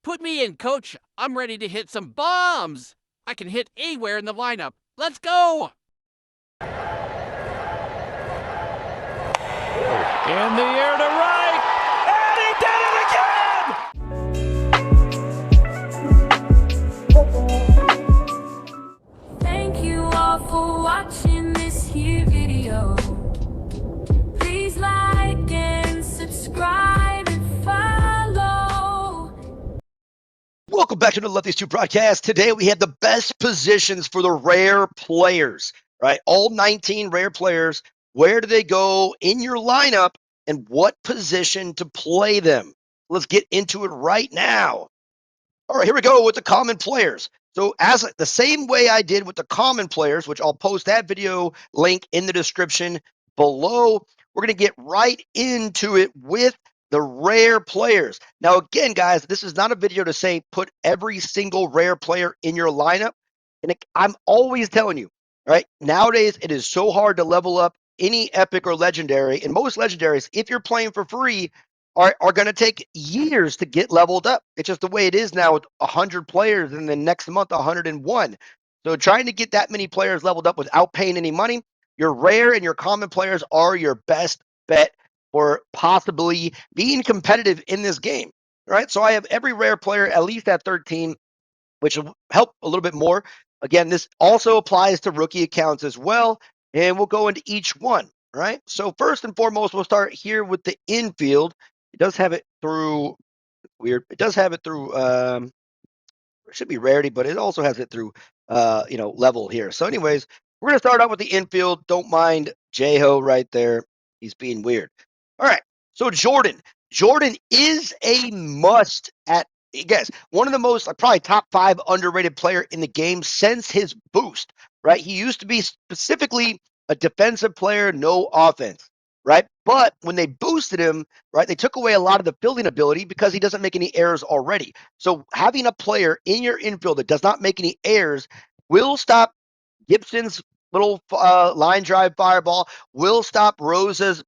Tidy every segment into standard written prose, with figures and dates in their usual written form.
Put me in, coach. I'm ready to hit some bombs. I can hit anywhere in the lineup. Let's go! In the air to right, and he did it again! Thank you all for watching this here video. Please like and subscribe and follow. Welcome back to the Lefties 2 broadcast. Today we have the best positions for the rare players, right? All 19 rare players. Where do they go in your lineup and what position to play them? Let's get into it right now. All right, here we go with the common players. So as the same way I did with the common players, which I'll post that video link in the description below, we're going to get right into it with the rare players. Now, again, guys, this is not a video to say put every single rare player in your lineup. And I'm always telling you, right? Nowadays, it is so hard to level up any epic or legendary. And most legendaries, if you're playing for free, are going to take years to get leveled up. It's just the way it is now with 100 players and then next month 101. So trying to get that many players leveled up without paying any money, your rare and your common players are your best bet for possibly being competitive in this game. Right? So I have every rare player at least at 13, which will help a little bit more. Again, this also applies to rookie accounts as well, and we'll go into each one. Right? So first and foremost, we'll start here with the infield. It does have it through It does have it through it should be rarity, but it also has it through level here. So anyways, we're going to start out with the infield. Don't mind Jaeho right there. He's being weird. All right. So Jordan is a must at guys, one of the most probably top 5 underrated player in the game since his boost, right? He used to be specifically a defensive player, no offense, right? But when they boosted him, right, they took away a lot of the fielding ability because he doesn't make any errors already. So having a player in your infield that does not make any errors will stop Gibson's little line drive fireball, will stop Rosa's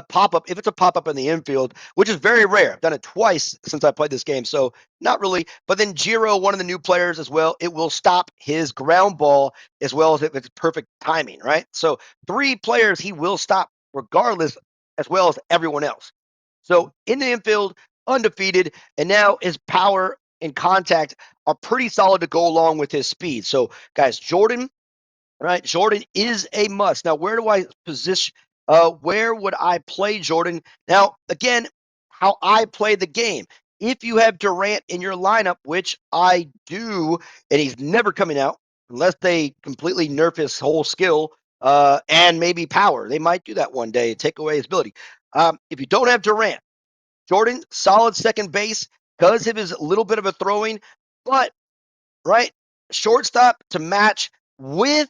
pop-up, if it's a pop-up in the infield, which is very rare. I've done it twice since I played this game, so not really. But then Jaeho, one of the new players as well, it will stop his ground ball as well as if it's perfect timing, right? So 3 players he will stop regardless, as well as everyone else. So in the infield, undefeated, and now his power and contact are pretty solid to go along with his speed. So guys, Jordan, right? Jordan is a must. Now, where do I position? Where would I play Jordan? Now, again, how I play the game. If you have Durant in your lineup, which I do, and he's never coming out unless they completely nerf his whole skill and maybe power. They might do that one day, take away his ability. If you don't have Durant, Jordan, solid second base, does have his little bit of a throwing, but right, shortstop to match with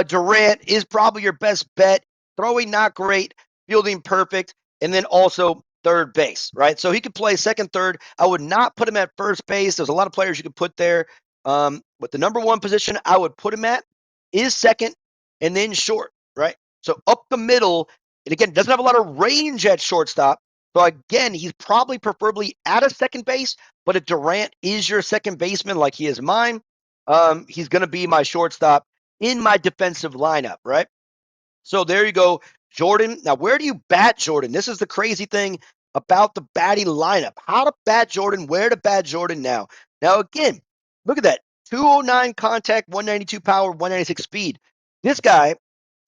Durant is probably your best bet. Throwing not great, fielding perfect, and then also third base, right? So he could play second, third. I would not put him at first base. There's a lot of players you could put there. But the number 1 position I would put him at is second and then short, right? So up the middle, and again, doesn't have a lot of range at shortstop. So again, he's probably preferably at a second base, but if Durant is your second baseman like he is mine, he's going to be my shortstop in my defensive lineup, right? So there you go, Jordan. Now, where do you bat Jordan? This is the crazy thing about the batting lineup. How to bat Jordan, where to bat Jordan now. Now, again, look at that. 209 contact, 192 power, 196 speed. This guy,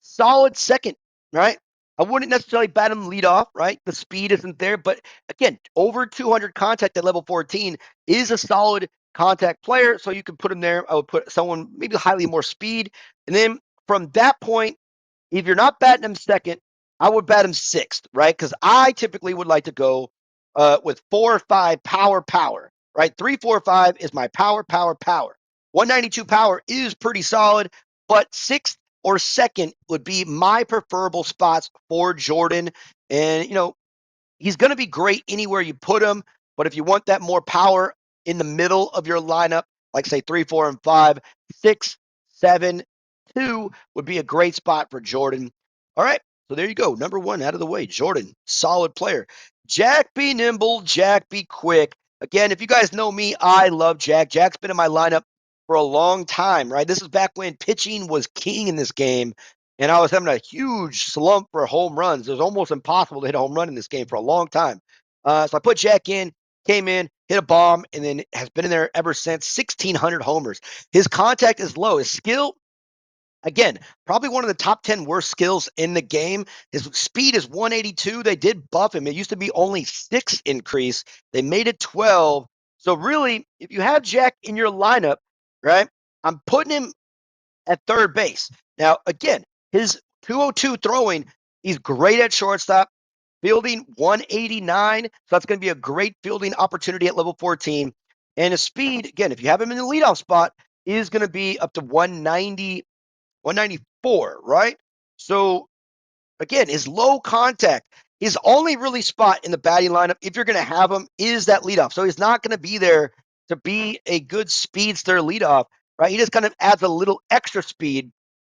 solid second, right? I wouldn't necessarily bat him lead off, right? The speed isn't there. But again, over 200 contact at level 14 is a solid contact player. So you can put him there. I would put someone maybe highly more speed. And then from that point, if you're not batting him second, I would bat him sixth, right? Because I typically would like to go with 4 or 5 power, right? 3, 4, 5 is my power. 192 power is pretty solid, but sixth or second would be my preferable spots for Jordan. And, he's going to be great anywhere you put him. But if you want that more power in the middle of your lineup, like say 3, 4, and 5, 6, 7, 2 would be a great spot for Jordan. All right. So there you go. Number 1 out of the way. Jordan, solid player. Jack be nimble, Jack be quick. Again, if you guys know me, I love Jack. Jack's been in my lineup for a long time, right? This is back when pitching was king in this game, and I was having a huge slump for home runs. It was almost impossible to hit a home run in this game for a long time. So I put Jack in, came in, hit a bomb, and then has been in there ever since. 1,600 homers. His contact is low. His skill, again, probably one of the top 10 worst skills in the game. His speed is 182. They did buff him. It used to be only 6 increase. They made it 12. So really, if you have Jack in your lineup, right, I'm putting him at third base. Now, again, his 202 throwing, he's great at shortstop. Fielding 189. So that's going to be a great fielding opportunity at level 14. And his speed, again, if you have him in the leadoff spot, is going to be up to 194, right? So again, his low contact, his only really spot in the batting lineup, if you're going to have him, is that leadoff. So he's not going to be there to be a good speedster leadoff, right? He just kind of adds a little extra speed,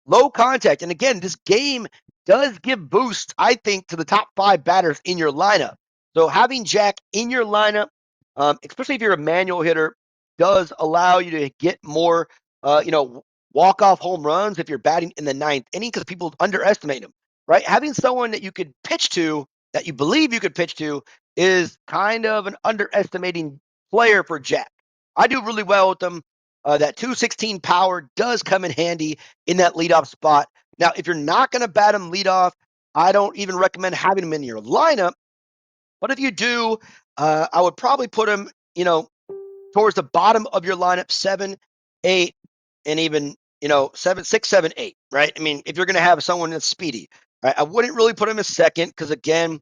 low contact. And again, this game does give boosts, I think, to the top 5 batters in your lineup. So having Jack in your lineup, especially if you're a manual hitter, does allow you to get more, walk-off home runs if you're batting in the ninth inning because people underestimate him, right? Having someone that you could pitch to, that you believe you could pitch to, is kind of an underestimating player for Jack. I do really well with them. That 216 power does come in handy in that leadoff spot. Now, if you're not going to bat him leadoff, I don't even recommend having him in your lineup. But if you do, I would probably put him, towards the bottom of your lineup, 7, 8, and even, 7, 6, 7, 8, right? I mean, if you're going to have someone that's speedy, right? I wouldn't really put him as second because, again,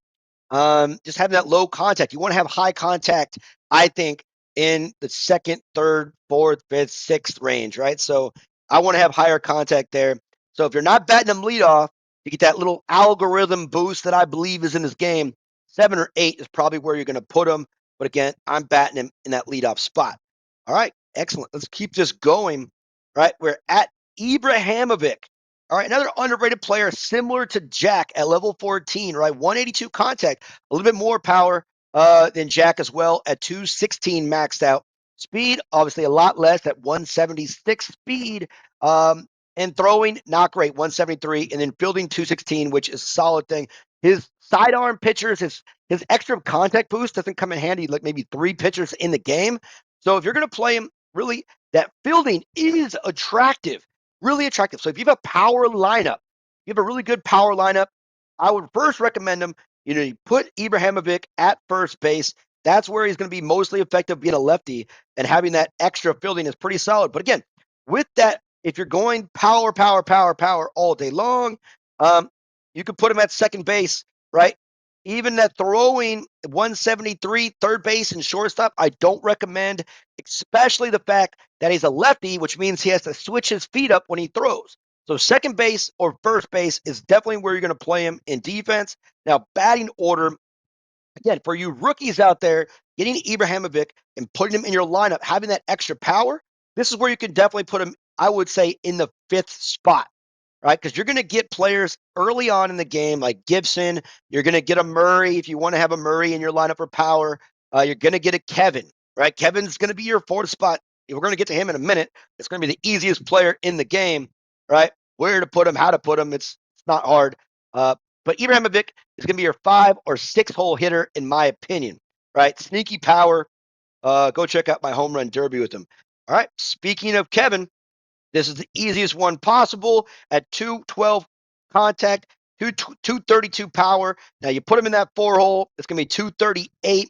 just having that low contact. You want to have high contact, I think, in the second, third, fourth, fifth, sixth range, right? So I want to have higher contact there. So if you're not batting him leadoff, you get that little algorithm boost that I believe is in his game. 7 or 8 is probably where you're going to put him. But again, I'm batting him in that leadoff spot. All right, excellent. Let's keep this going. All right, we're at Ibrahimovic. All right, another underrated player similar to Jack at level 14, right? 182 contact, a little bit more power than Jack as well at 216 maxed out. Speed, obviously a lot less at 176 speed. And throwing, not great, 173. And then fielding 216, which is a solid thing. His sidearm pitchers, his extra contact boost doesn't come in handy like maybe 3 pitchers in the game. So if you're going to play him, really, that fielding is attractive, really attractive. So if you have a power lineup, you have a really good power lineup, I would first recommend him, you put Ibrahimovic at first base. That's where he's going to be mostly effective being a lefty, and having that extra fielding is pretty solid. But again, with that, if you're going power, power, power, power all day long, you could put him at second base, right? Even that throwing 173, third base and shortstop, I don't recommend, especially the fact that he's a lefty, which means he has to switch his feet up when he throws. So second base or first base is definitely where you're going to play him in defense. Now, batting order, again, for you rookies out there, getting Ibrahimovic and putting him in your lineup, having that extra power, this is where you can definitely put him, I would say, in the 5th spot, right? Because you're going to get players early on in the game like Gibson. You're going to get a Murray if you want to have a Murray in your lineup for power. You're going to get a Kevin, right? Kevin's going to be your 4th spot. We're going to get to him in a minute. It's going to be the easiest player in the game, right? Where to put him, how to put him. It's not hard. But Ibrahimovic is going to be your 5 or 6 hole hitter, in my opinion, right? Sneaky power. Go check out my home run derby with him. All right. Speaking of Kevin, this is the easiest one possible at 212 contact, 232 power. Now you put him in that 4 hole, it's going to be 238,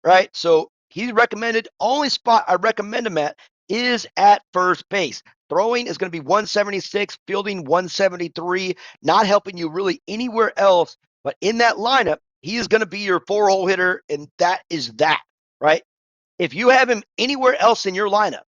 right? So he's recommended. Only spot I recommend him at is at first base. Throwing is going to be 176, fielding 173, not helping you really anywhere else. But in that lineup, he is going to be your 4 hole hitter, and that is that, right? If you have him anywhere else in your lineup,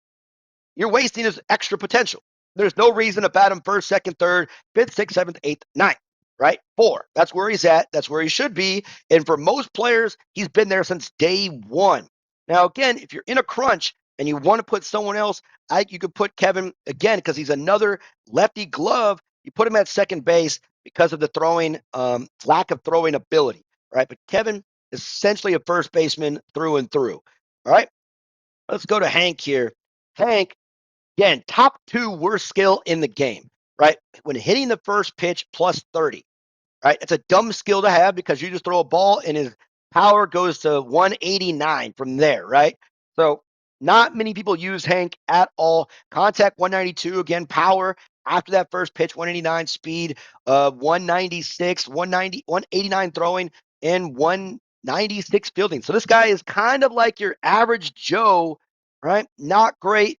you're wasting his extra potential. There's no reason to bat him first, second, third, fifth, sixth, seventh, eighth, ninth, right? 4. That's where he's at. That's where he should be. And for most players, he's been there since day 1. Now, again, if you're in a crunch and you want to put someone else, you could put Kevin, again, because he's another lefty glove. You put him at second base because of the throwing, lack of throwing ability, right? But Kevin is essentially a first baseman through and through. All right, let's go to Hank here. Hank, again, top 2 worst skill in the game, right? When hitting the first pitch, plus 30. Right? It's a dumb skill to have because you just throw a ball and his power goes to 189 from there, right? So not many people use Hank at all. Contact 192, again, power after that first pitch, 189 speed, 196, 190, 189 throwing, and 196 fielding. So this guy is kind of like your average Joe, right? Not great,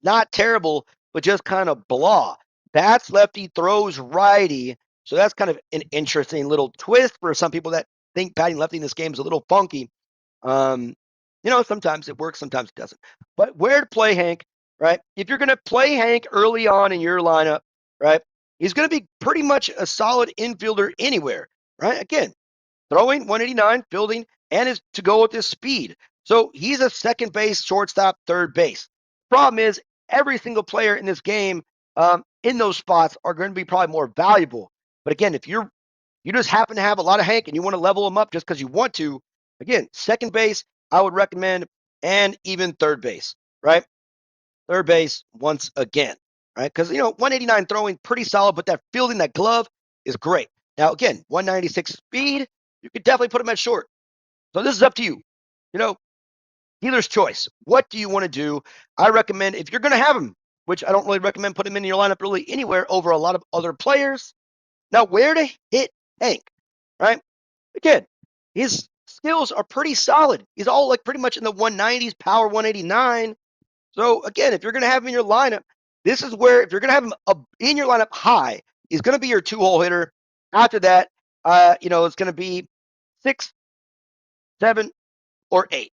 not terrible, but just kind of blah. Bats lefty, throws righty. So that's kind of an interesting little twist for some people that think batting lefty in this game is a little funky. Um, sometimes it works, sometimes it doesn't. But where to play Hank, right? If you're going to play Hank early on in your lineup, right, he's going to be pretty much a solid infielder anywhere, right? Again, throwing 189, fielding, and is to go with his speed. So he's a second base, shortstop, third base. Problem is, every single player in this game in those spots are going to be probably more valuable. But again, if you just happen to have a lot of Hank and you want to level him up just because you want to, again, second base, I would recommend, and even third base, right? Third base once again, right? Because, 189 throwing, pretty solid, but that fielding, that glove is great. Now, again, 196 speed, you could definitely put him at short. So this is up to you. Dealer's choice. What do you want to do? I recommend, if you're going to have him, which I don't really recommend putting him in your lineup really anywhere over a lot of other players. Now, where to hit Hank, right? Again, his skills are pretty solid. He's all like pretty much in the 190s, power 189. So again, if you're going to have him in your lineup, this is where, if you're going to have him in your lineup high, he's going to be your 2-hole hitter. After that, it's going to be 6, 7, or 8.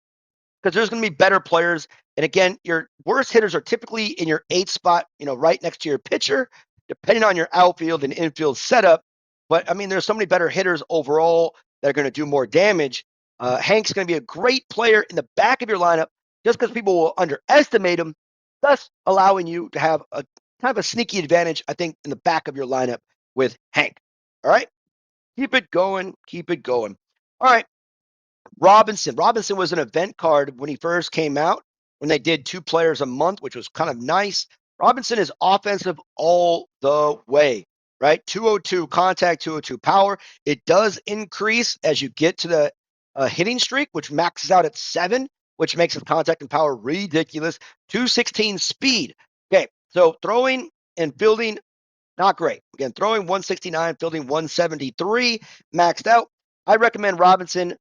Because there's going to be better players. And again, your worst hitters are typically in your 8 spot, right next to your pitcher, depending on your outfield and infield setup. But I mean, there's so many better hitters overall that are going to do more damage. Hank's going to be a great player in the back of your lineup just because people will underestimate him, thus allowing you to have a kind of a sneaky advantage, I think, in the back of your lineup with Hank. All right? Keep it going. Keep it going. All right. Robinson. Robinson was an event card when he first came out, when they did 2 players a month, which was kind of nice. Robinson is offensive all the way, right? 202 contact, 202 power. It does increase as you get to the hitting streak, which maxes out at 7, which makes his contact and power ridiculous. 216 speed. Okay, so throwing and fielding, not great. Again, throwing 169, fielding 173, maxed out. I recommend Robinson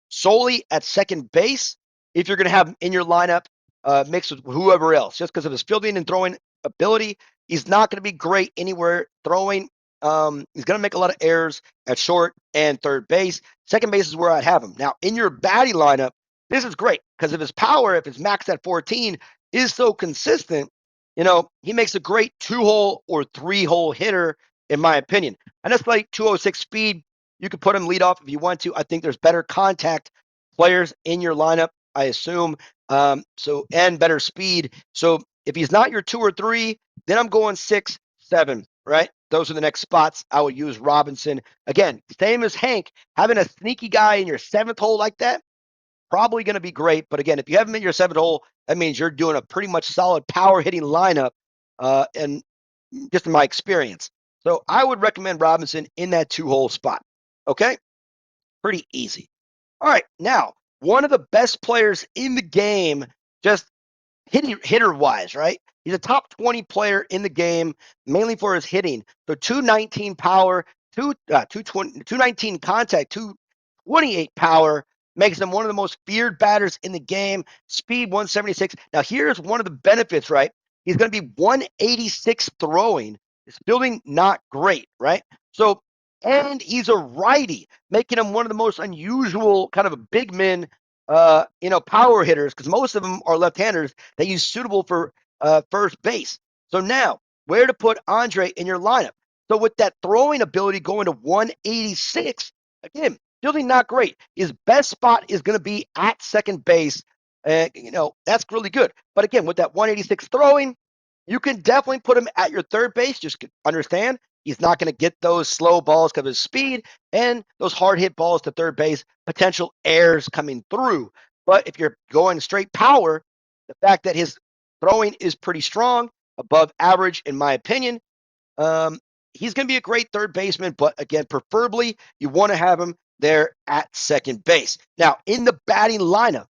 solely at second base if you're going to have him in your lineup mixed with whoever else, just because of his fielding and throwing ability. He's not going to be great anywhere throwing. He's going to make a lot of errors at short and third base. Second base is where I'd have him. Now, in your batting lineup, this is great because of his power, if his max at 14 is so consistent, he makes a great 2-hole or 3-hole hitter, in my opinion. And that's like 206 speed. You could put him lead off if you want to. I think there's better contact players in your lineup, I assume. And better speed. So if he's not your 2 or 3, then I'm going 6, 7, right? Those are the next spots I would use Robinson. Again, same as Hank, having a sneaky guy in your 7th hole like that, probably going to be great. But again, if you have him in your 7th hole, that means you're doing a pretty much solid power hitting lineup, and just in my experience. So I would recommend Robinson in that 2-hole spot. Okay? Pretty easy. All right. Now, one of the best players in the game, just hitter wise, right? He's a top 20 player in the game, mainly for his hitting. So 219 power, 219 contact, 228 power makes him one of the most feared batters in the game. Speed 176. Now, here's one of the benefits, right? He's going to be 186 throwing. His fielding not great, right? So, and he's a righty, making him one of the most unusual kind of a big men, power hitters, because most of them are left-handers that he's suitable for first base. So now, where to put Andre in your lineup? So with that throwing ability going to 186, again, fielding not great. His best spot is going to be at second base. That's really good. But again, with that 186 throwing, you can definitely put him at your third base. Just understand he's not going to get those slow balls because of his speed and those hard hit balls to third base, potential errors coming through. But if you're going straight power, the fact that his throwing is pretty strong, above average, in my opinion, um, he's going to be a great third baseman. But again, preferably, you want to have him there at second base. Now, in the batting lineup,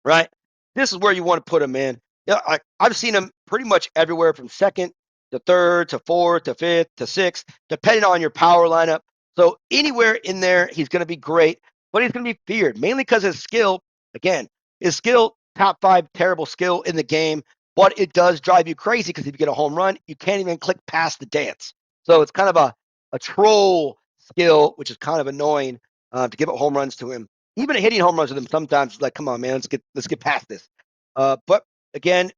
right? This is where you want to put him in. Yeah, I've seen him pretty much everywhere from second to third to fourth to fifth to sixth, depending on your power lineup. So anywhere in there, he's going to be great, but he's going to be feared mainly because his skill, again, his skill, top five terrible skill in the game, but it does drive you crazy because if you get a home run, you can't even click past the dance. So it's kind of a troll skill, which is kind of annoying to give up home runs to him. Even hitting home runs with him sometimes, like, come on, man, let's get past this. But again,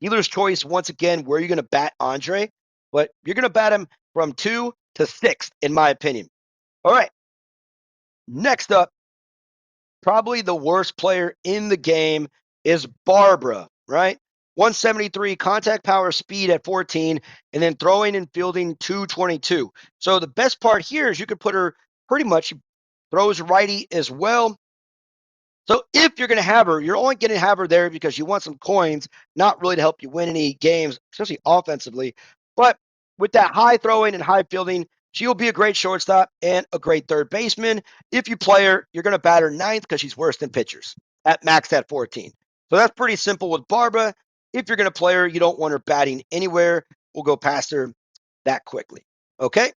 dealer's choice once again. Where are you going to bat Andre? But you're going to bat him from 2 to 6, in my opinion. All right. Next up, probably the worst player in the game is Barbara, right? 173 contact power speed at 14, and then throwing and fielding 222. So the best part here is you could put her pretty much throws righty as well. So if you're going to have her, you're only going to have her there because you want some coins, not really to help you win any games, especially offensively. But with that high throwing and high fielding, she will be a great shortstop and a great third baseman. If you play her, you're going to bat her ninth because she's worse than pitchers at max at 14. So that's pretty simple with Barbara. If you're going to play her, you don't want her batting anywhere. We'll go past her that quickly. Okay?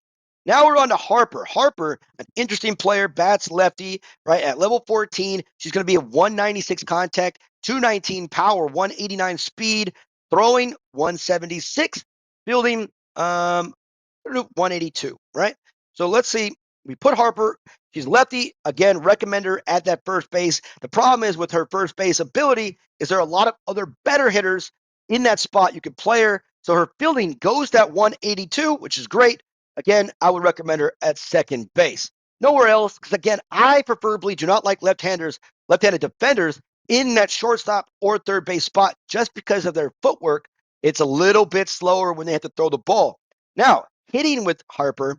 Now we're on to Harper. Harper, an interesting player, bats lefty, right? At level 14, she's going to be a 196 contact, 219 power, 189 speed, throwing 176, fielding 182, right? So let's see. We put Harper. She's lefty. Again, recommend her at that first base. The problem is with her first base ability is there are a lot of other better hitters in that spot. You could play her. So her fielding goes to 182, which is great. Again, I would recommend her at second base. Nowhere else, because again, I preferably do not like left-handed defenders in that shortstop or third base spot just because of their footwork. It's a little bit slower when they have to throw the ball. Now, hitting with Harper,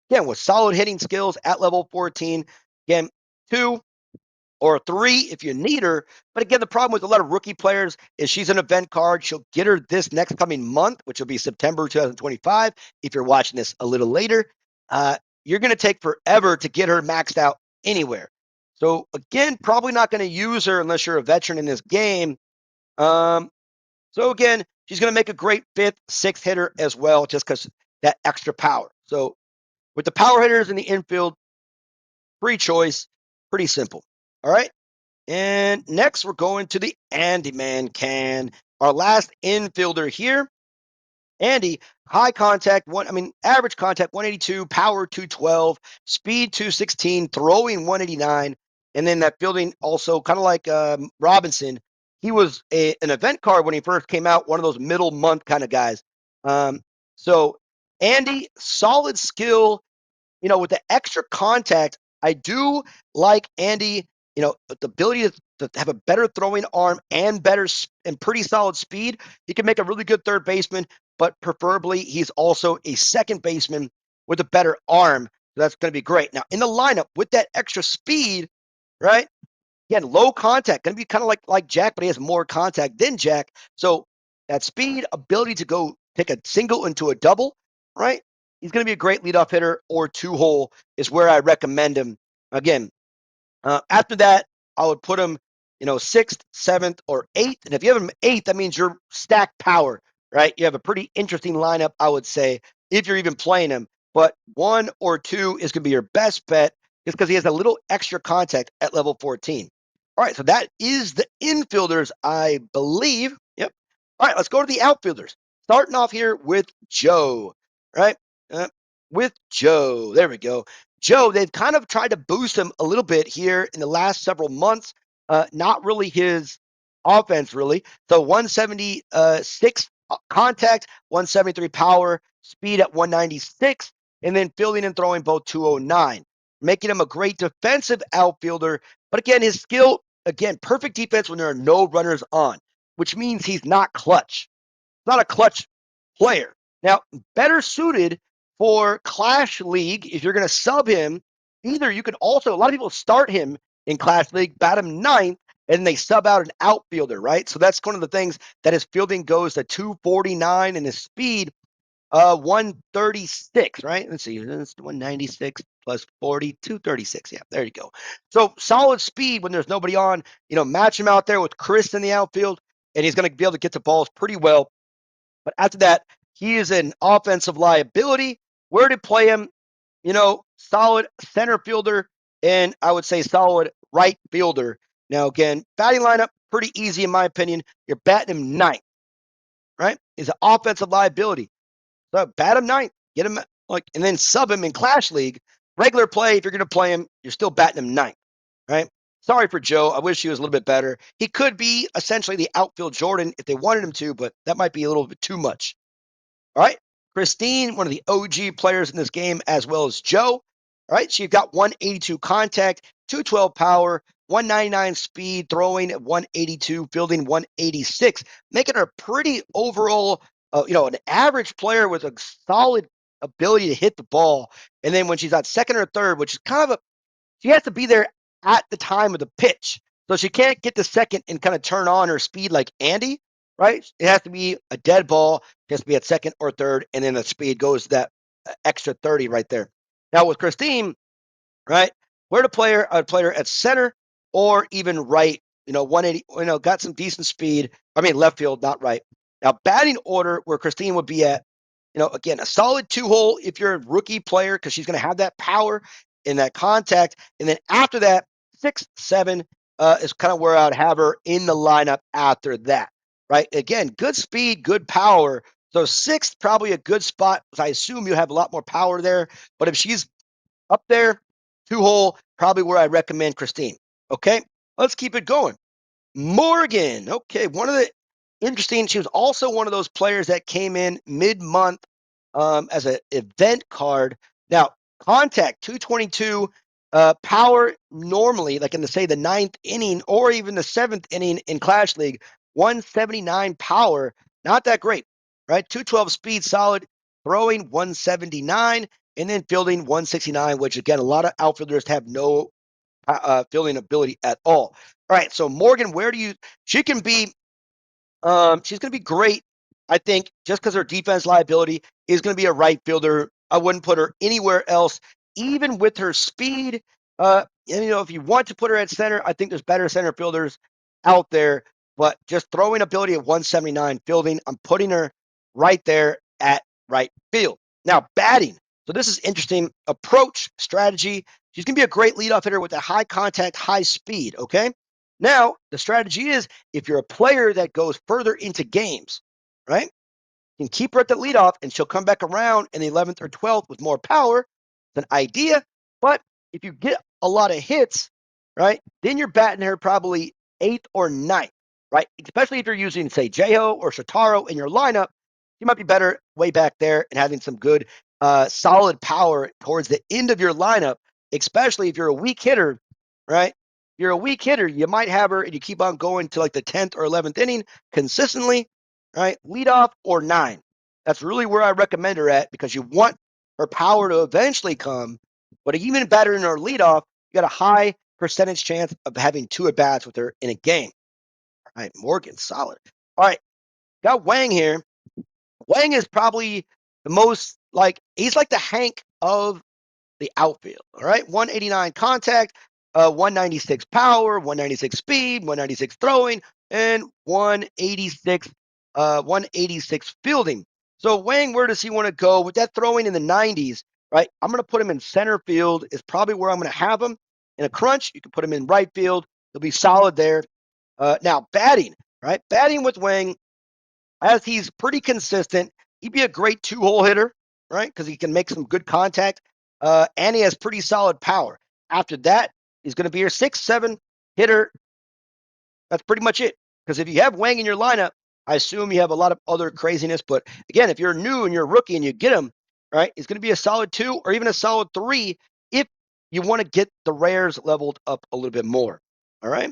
again, with solid hitting skills at level 14, again, 2 or 3 if you need her. But again, the problem with a lot of rookie players is she's an event card. She'll get her this next coming month, which will be September 2025. If you're watching this a little later, you're going to take forever to get her maxed out anywhere. So again, probably not going to use her unless you're a veteran in this game. So again, she's going to make a great 5th, 6th hitter as well, just because that extra power. So with the power hitters in the infield, free choice, pretty simple. All right. And next, we're going to the Andy Man can. Our last infielder here. Andy, high contact, average contact 182, power 212, speed 216, throwing 189, and then that fielding also kind of like Robinson. He was an event card when he first came out, one of those middle month kind of guys. So Andy, solid skill, with the extra contact. I do like Andy, the ability to have a better throwing arm and better and pretty solid speed. He can make a really good third baseman, but preferably he's also a second baseman with a better arm. So that's going to be great. Now, in the lineup with that extra speed, right? Again, low contact, going to be kind of like Jack, but he has more contact than Jack. So that speed, ability to go take a single into a double, right? He's going to be a great leadoff hitter or 2-hole is where I recommend him. Again, after that, I would put him, 6th, 7th, or 8th. And if you have him 8th, that means you're stacked power, right? You have a pretty interesting lineup, I would say, if you're even playing him. But 1 or 2 is going to be your best bet just because he has a little extra contact at level 14. All right, so that is the infielders, I believe. Yep. All right, let's go to the outfielders. Starting off here with Joe, right? With Joe. There we go. Joe, they've kind of tried to boost him a little bit here in the last several months. Not really his offense, really. So 176 contact, 173 power, speed at 196, and then fielding and throwing both 209, making him a great defensive outfielder. But again, his skill, perfect defense when there are no runners on, which means he's not clutch. Not a clutch player. Now, better suited for Clash League, if you're going to sub him, either you could also, a lot of people start him in Clash League, bat him 9th, and they sub out an outfielder, right? So that's one of the things that his fielding goes to 249 and his speed 136, right? Let's see, that's 196 plus 40, 236. Yeah, there you go. So solid speed when there's nobody on. Match him out there with Chris in the outfield, and he's going to be able to get to balls pretty well. But after that, he is an offensive liability. Where to play him? Solid center fielder, and I would say solid right fielder. Now, again, batting lineup, pretty easy in my opinion. You're batting him ninth, right? He's an offensive liability. So bat him ninth, get him and then sub him in Clash League. Regular play, if you're going to play him, you're still batting him ninth, right? Sorry for Joe. I wish he was a little bit better. He could be essentially the outfield Jordan if they wanted him to, but that might be a little bit too much. All right. Christine, one of the OG players in this game, as well as Joe. All right. She's got 182 contact, 212 power, 199 speed, throwing at 182, fielding 186, making her pretty overall, an average player with a solid ability to hit the ball. And then when she's at second or third, which is kind of she has to be there at the time of the pitch. So she can't get to second and kind of turn on her speed like Andy, right? It has to be a dead ball. It has to be at second or third, and then the speed goes that extra 30 right there. Now with Christine, right? Where to play her? I'd play her at center or even right. 180. Got some decent speed. I mean, left field, not right. Now batting order, where Christine would be at. Again, a solid 2-hole if you're a rookie player because she's going to have that power in that contact. And then after that, 6, 7 is kind of where I'd have her in the lineup after that, right? Again, good speed, good power. So 6th, probably a good spot. I assume you have a lot more power there. But if she's up there, 2-hole, probably where I recommend Christine. Okay, let's keep it going. Morgan. Okay, one of the interesting, she was also one of those players that came in mid-month as an event card. Now, contact 222, power normally, like in the 9th inning or even the 7th inning in Clash League, 179 power, not that great, right? 212 speed, solid, throwing 179, and then fielding 169, which again, a lot of outfielders have no fielding ability at all. All right, so Morgan, she can be she's going to be great, I think, just because her defense liability is going to be a right fielder. I wouldn't put her anywhere else, even with her speed. And if you want to put her at center, I think there's better center fielders out there. But just throwing ability at 179, fielding, I'm putting her right there at right field. Now, batting. So this is interesting. Approach, strategy. She's going to be a great leadoff hitter with a high contact, high speed, okay? Now, the strategy is if you're a player that goes further into games, right? You can keep her at the leadoff and she'll come back around in the 11th or 12th with more power. It's an idea. But if you get a lot of hits, right, then you're batting her probably 8th or 9th, right? Especially if you're using, say, Jaeho or Shotaro in your lineup, you might be better way back there and having some good, solid power towards the end of your lineup, especially if you're a weak hitter, right? You're a weak hitter, you might have her and you keep on going to like the 10th or 11th inning consistently, right? Lead off or 9. That's really where I recommend her at because you want her power to eventually come. But even better in her leadoff, you got a high percentage chance of having 2 at-bats with her in a game. All right, Morgan, solid. All right, got Wang here. Wang is probably the most he's like the Hank of the outfield. All right, 189 contact, 196 power, 196 speed, 196 throwing, and 186 fielding. So Wang, where does he want to go with that throwing in the 90s? Right, I'm going to put him in center field. Is probably where I'm going to have him. In a crunch, you can put him in right field. He'll be solid there. Now batting, right? Batting with Wang, as he's pretty consistent. He'd be a great 2-hole hitter, right? Because he can make some good contact. And he has pretty solid power. After that, he's going to be your 6, 7 hitter. That's pretty much it. Because if you have Wang in your lineup, I assume you have a lot of other craziness. But again, if you're new and you're a rookie and you get him, right, he's going to be a solid 2 or even a solid 3 if you want to get the rares leveled up a little bit more. All right.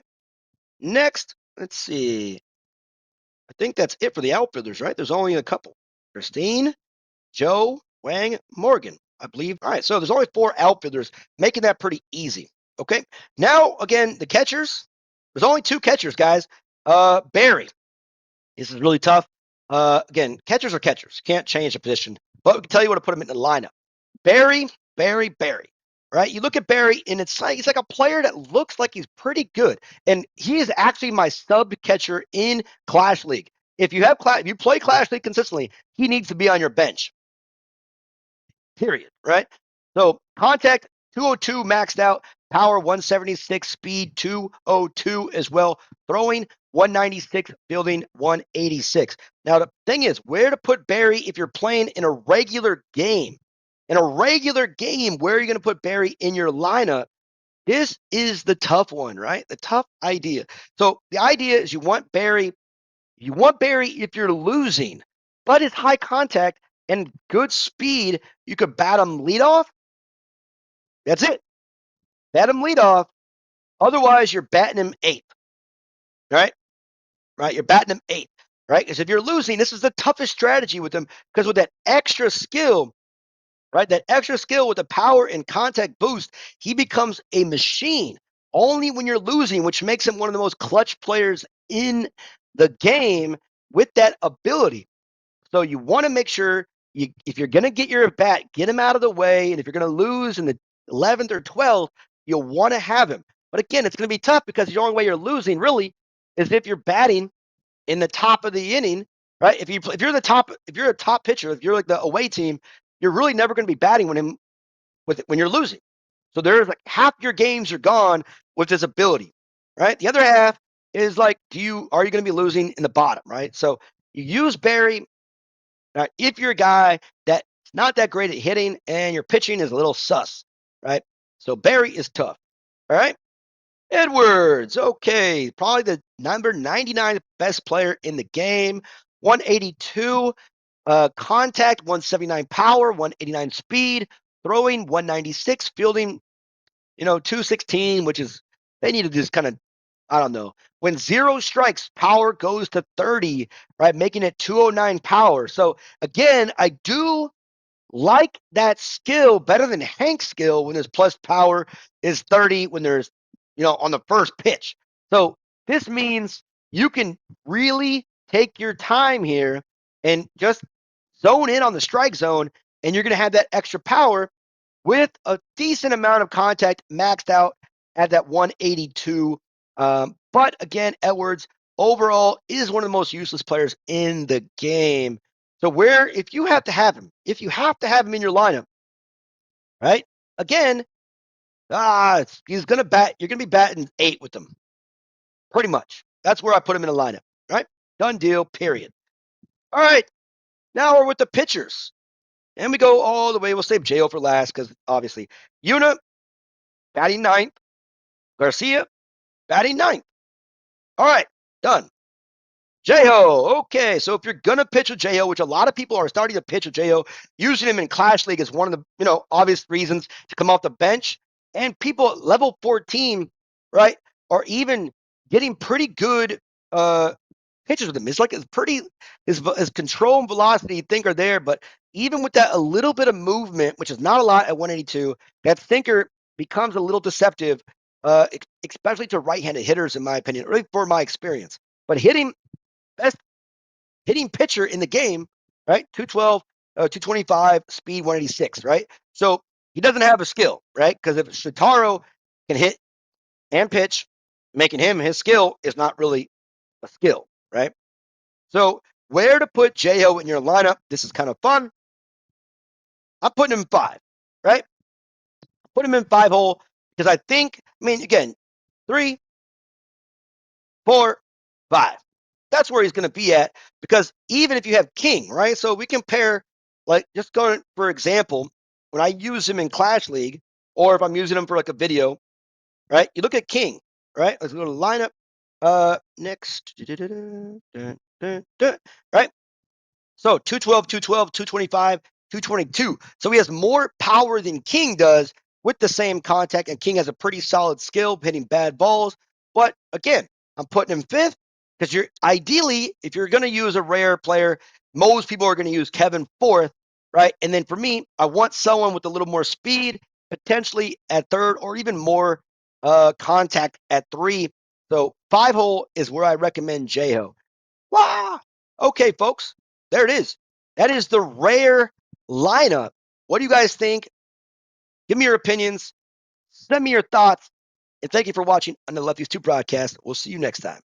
Next, let's see. I think that's it for the outfielders, right? There's only a couple. Christine, Joe, Wang, Morgan, I believe. All right, so there's only 4 outfielders, making that pretty easy. Okay, now again, the catchers. There's only 2 catchers, guys. Barry. This is really tough. Again, catchers are catchers. Can't change the position. But we can tell you what to put them in the lineup. Barry. Right? You look at Barry, and he's like a player that looks like he's pretty good. And he is actually my sub catcher in Clash League. If you play Clash League consistently, he needs to be on your bench. Period. Right? So contact 202 maxed out, power 176, speed 202 as well, throwing 196, fielding 186. Now the thing is, where to put Barry if you're playing in a regular game? In a regular game, where are you going to put Barry in your lineup? This is the tough one, right? The tough idea. So the idea is you want Barry if you're losing, but it's high contact and good speed. You could bat him leadoff. That's it. Bat him leadoff. Otherwise, you're batting him eighth. Right? Right? You're batting him eighth. Right? Because if you're losing, this is the toughest strategy with him because with that extra skill, right? That extra skill with the power and contact boost, he becomes a machine only when you're losing, which makes him one of the most clutch players in the game with that ability. So you want to make sure if you're going to get your at bat, get him out of the way. And if you're going to lose in the 11th or 12th, you'll want to have him. But again, it's going to be tough because the only way you're losing really is if you're batting in the top of the inning, right? If you're a top pitcher, if you're like the away team, you're really never going to be batting when you're losing. So there's like half your games are gone with his ability, right? The other half is like, are you going to be losing in the bottom, right? So you use Barry. Right? If you're a guy that's not that great at hitting and your pitching is a little sus, right? So Barry is tough. All right. Edwards, okay, probably the number 99 best player in the game. 182 contact, 179 power, 189 speed, throwing 196, fielding 216, which is they need to just kind of, I don't know. When 0 strikes, power goes to 30, right? Making it 209 power. So again, I do like that skill better than Hank's skill when his plus power is 30 when there's, on the first pitch. So this means you can really take your time here and just zone in on the strike zone, and you're going to have that extra power with a decent amount of contact maxed out at that 182. But again, Edwards overall is one of the most useless players in the game. So if you have to have him in your lineup, right? Again, he's gonna bat. You're gonna be batting 8 with him, pretty much. That's where I put him in the lineup, right? Done deal. Period. All right. Now we're with the pitchers, and we go all the way. We'll save Jaeho for last because obviously, Yuna batting 9th, Garcia batting 9th. All right, done. Jaeho. Okay, so if you're gonna pitch with Jaeho, which a lot of people are starting to pitch with Jaeho, using him in Clash League is one of the obvious reasons to come off the bench. And people at level 14, right, are even getting pretty good pitches with him. It's like his control and velocity, you think, are there, but even with that a little bit of movement, which is not a lot at 182, that sinker becomes a little deceptive, especially to right-handed hitters, in my opinion, or for my experience. But best hitting pitcher in the game, right? 212, 225, speed 186, right? So he doesn't have a skill, right? Because if Shitaro can hit and pitch, making his skill is not really a skill, right? So where to put Jaeho in your lineup? This is kind of fun. I'm putting him 5, right? Put him in 5 hole because again, 3, 4, 5. That's where he's going to be at because even if you have King, right? So we compare, like, just going for example, when I use him in Clash League or if I'm using him for like a video, right? You look at King, right? Let's go to lineup. Next. Right? So 212, 212, 225, 222. So he has more power than King does with the same contact, and King has a pretty solid skill hitting bad balls. But again, I'm putting him 5th because ideally, if you're going to use a rare player, most people are going to use Kevin 4th, right? And then for me, I want someone with a little more speed, potentially at 3rd, or even more contact at 3. So 5-hole is where I recommend Jaeho. Wow. Okay, folks. There it is. That is the rare lineup. What do you guys think? Give me your opinions. Send me your thoughts. And thank you for watching on the Lefties 2 broadcast. We'll see you next time.